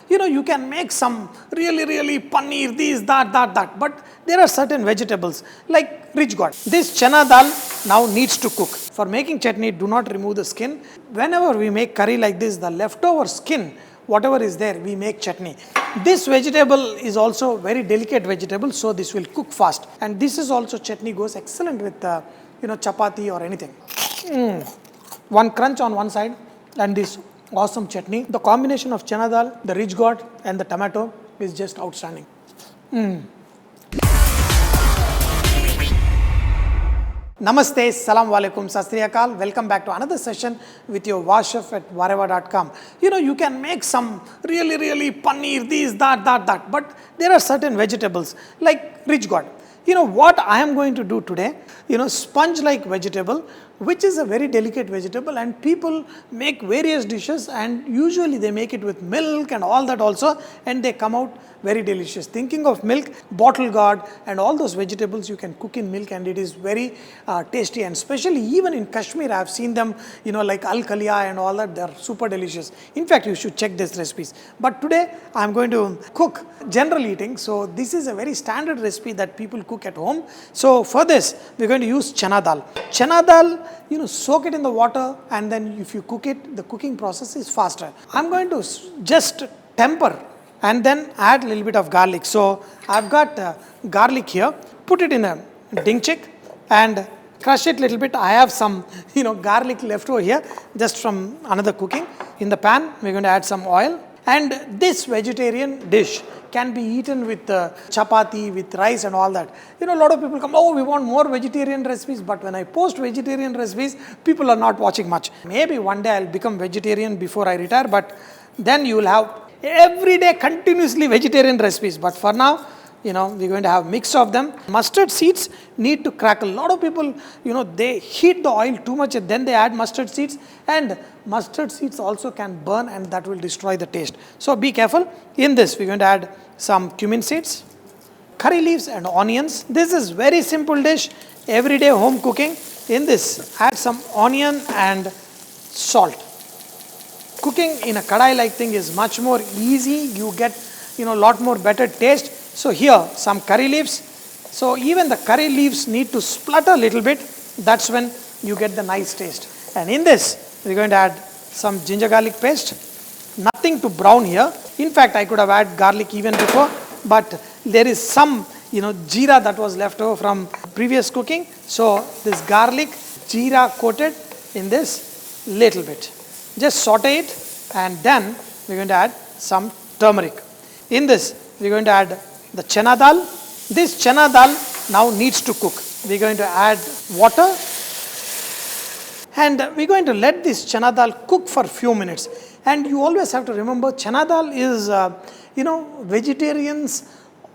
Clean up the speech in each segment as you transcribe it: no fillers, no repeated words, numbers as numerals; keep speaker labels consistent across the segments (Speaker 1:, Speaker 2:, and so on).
Speaker 1: You can make some really paneer, this, that. But there are certain vegetables like Ridge Gourd. This chana dal now needs to cook. For making chutney, do not remove the skin. Whenever we make curry like this, the leftover skin, whatever is there, we make chutney. This vegetable is also very delicate vegetable, so this will cook fast. And this is also chutney goes excellent with chapati or anything. One crunch on one side and this awesome chutney. The combination of chana dal, the Ridge Gourd and the tomato is just outstanding. Namaste, Salam Walaikum, Sastriyakal. Welcome back to another session with your Vahchef at whatever.com. You can make some really paneer, this, that. But there are certain vegetables like Ridge Gourd. What I am going to do today, sponge-like vegetable, which is a very delicate vegetable, and people make various dishes and usually they make it with milk and all that also, and they come out very delicious. Thinking of milk, bottle gourd and all those vegetables you can cook in milk and it is very tasty, and especially even in Kashmir I have seen them, like al-kalia and all that, they are super delicious. In fact, you should check these recipes. But today I am going to cook general eating, so this is a very standard recipe that people cook at home. So for this, we are going to use chana dal. Chana dal, soak it in the water and then if you cook it, the cooking process is faster. I'm going to just temper and then add a little bit of garlic. So I've got garlic here. Put it in a ding chick and crush it a little bit. I have some, garlic left over here just from another cooking. In the pan, we're going to add some oil. And this vegetarian dish can be eaten with chapati, with rice and all that. A lot of people come, oh, we want more vegetarian recipes. But when I post vegetarian recipes, people are not watching much. Maybe one day I'll become vegetarian before I retire. But then you will have every day continuously vegetarian recipes. But for now, we're going to have mix of them. Mustard seeds need to crackle. A lot of people, they heat the oil too much and then they add mustard seeds. And mustard seeds also can burn and that will destroy the taste. So be careful. In this, we're going to add some cumin seeds, curry leaves and onions. This is very simple dish, everyday home cooking. In this, add some onion and salt. Cooking in a kadai like thing is much more easy. You get, lot more better taste. So here, some curry leaves. So even the curry leaves need to splutter a little bit. That's when you get the nice taste. And in this, we're going to add some ginger garlic paste. Nothing to brown here. In fact, I could have added garlic even before. But there is some, jeera that was left over from previous cooking. So this garlic, jeera coated in this little bit. Just saute it and then we're going to add some turmeric. In this, we're going to add the chana dal. This chana dal now needs to cook. We're going to add water and we're going to let this chana dal cook for a few minutes. And you always have to remember chana dal is, vegetarians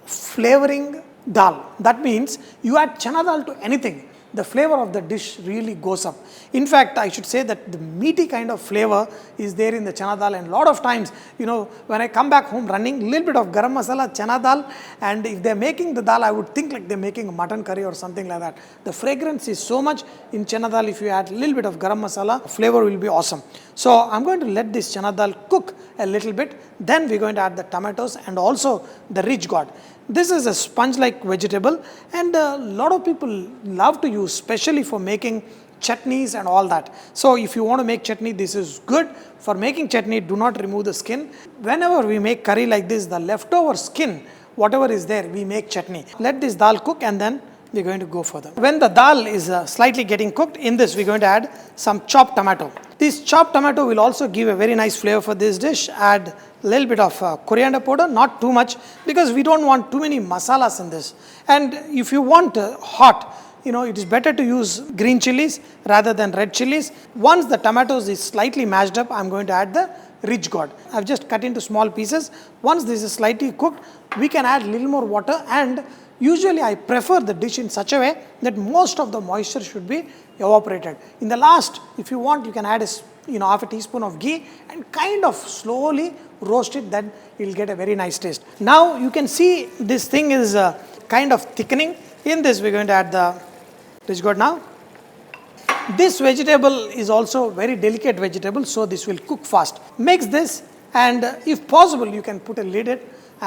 Speaker 1: flavoring dal. That means you add chana dal to anything, the flavor of the dish really goes up. In fact, I should say that the meaty kind of flavor is there in the chana dal, and a lot of times, when I come back home running, a little bit of garam masala, chana dal, and if they're making the dal, I would think like they're making a mutton curry or something like that. The fragrance is so much in chana dal. If you add a little bit of garam masala, flavor will be awesome. So I'm going to let this chana dal cook a little bit. Then we're going to add the tomatoes and also the Ridge Gourd. This is a sponge-like vegetable and a lot of people love to use, especially for making chutneys and all that. So if you want to make chutney, this is good. For making chutney, do not remove the skin. Whenever we make curry like this, the leftover skin, whatever is there, we make chutney. Let this dal cook and then we're going to go further. When the dal is slightly getting cooked, in this we're going to add some chopped tomato. This chopped tomato will also give a very nice flavor for this dish. Add a little bit of coriander powder, not too much, because we don't want too many masalas in this. And if you want hot, it is better to use green chillies rather than red chillies. Once the tomatoes is slightly mashed up, I'm going to add the Ridge Gourd. I've just cut into small pieces. Once this is slightly cooked, we can add a little more water, and usually I prefer the dish in such a way that most of the moisture should be evaporated. In the last, if you want, you can add half a teaspoon of ghee and kind of slowly roast it, then you'll get a very nice taste. Now you can see this thing is kind of thickening. In this, we're going to add the Ridge Gourd now. This vegetable is also very delicate vegetable, so this will cook fast. Mix this and if possible you can put a lid it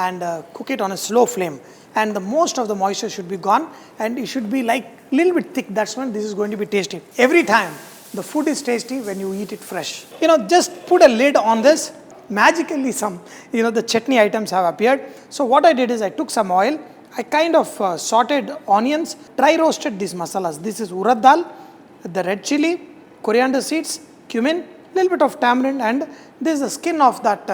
Speaker 1: and cook it on a slow flame, and the most of the moisture should be gone and it should be like a little bit thick. That's when this is going to be tasty. Every time the food is tasty when you eat it fresh. Just put a lid on this. Magically some, the chutney items have appeared. So what I did is I took some oil, I kind of sauteed onions, dry roasted these masalas. This is urad dal, the red chilli, coriander seeds, cumin, little bit of tamarind, and this is the skin of that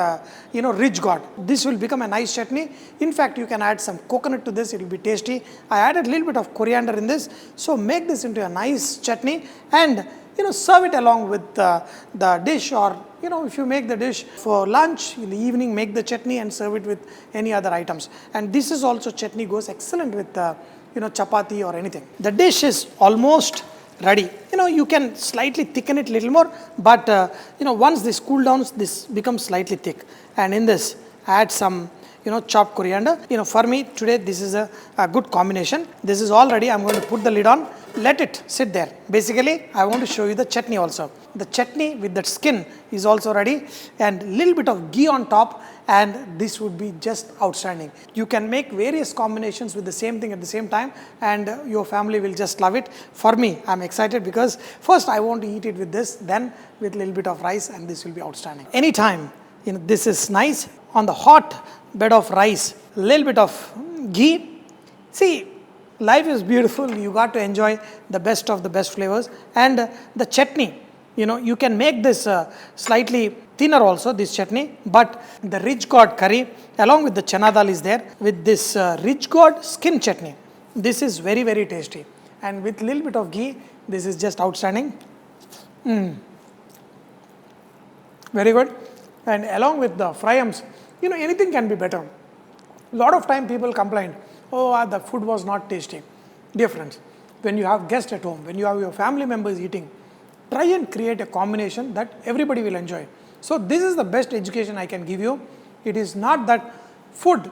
Speaker 1: ridge gourd. This will become a nice chutney. In fact, you can add some coconut to this, it will be tasty. I added a little bit of coriander in this. So make this into a nice chutney and serve it along with the dish, or if you make the dish for lunch in the evening, make the chutney and serve it with any other items. And this is also chutney goes excellent with chapati or anything. The dish is almost ready. You can slightly thicken it a little more, but once this cool down, this becomes slightly thick. And in this, add some chopped coriander. For me today this is a good combination. This is all ready. I'm going to put the lid on, let it sit there. Basically I want to show you the chutney also. The chutney with that skin is also ready, and little bit of ghee on top, and this would be just outstanding. You can make various combinations with the same thing at the same time, and your family will just love it. For me, I'm excited because first I want to eat it with this, then with a little bit of rice, and this will be outstanding. Anytime this is nice on the hot bed of rice, a little bit of ghee. See, life is beautiful. You got to enjoy the best of the best flavors. And the chutney, you can make this slightly thinner also, this chutney, but the Ridge Gourd curry along with the chana dal is there with this Ridge Gourd skin chutney. This is very, very tasty, and with little bit of ghee, this is just outstanding. Very good. And along with the fryams, anything can be better. A lot of time people complain, oh, the food was not tasty. Dear friends, when you have guests at home, when you have your family members eating, try and create a combination that everybody will enjoy. So this is the best education I can give you. It is not that food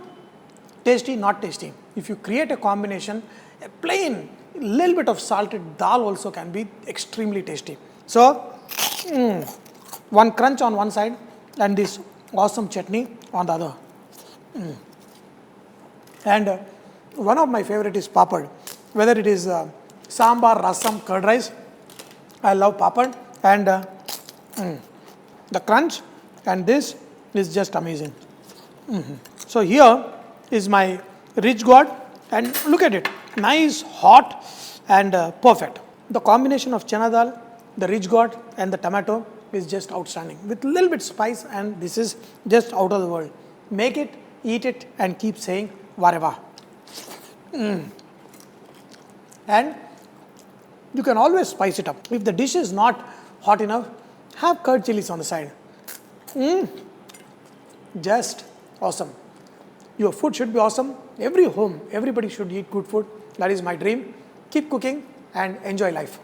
Speaker 1: tasty, not tasty. If you create a combination, a plain little bit of salted dal also can be extremely tasty. So one crunch on one side and this awesome chutney on the other. And one of my favorite is papad. Whether it is sambar, rasam, curd rice, I love papad, and the crunch and this is just amazing. So here is my Ridge Gourd, and look at it, nice, hot, and perfect. The combination of chana dal, the Ridge Gourd, and the tomato is just outstanding with a little bit spice, and this is just out of the world. Make it, eat it, and keep saying Vareva. And you can always spice it up. If the dish is not hot enough, have curd chilies on the side. Just awesome. Your food should be awesome. Every home, everybody should eat good food. That is my dream. Keep cooking and enjoy life.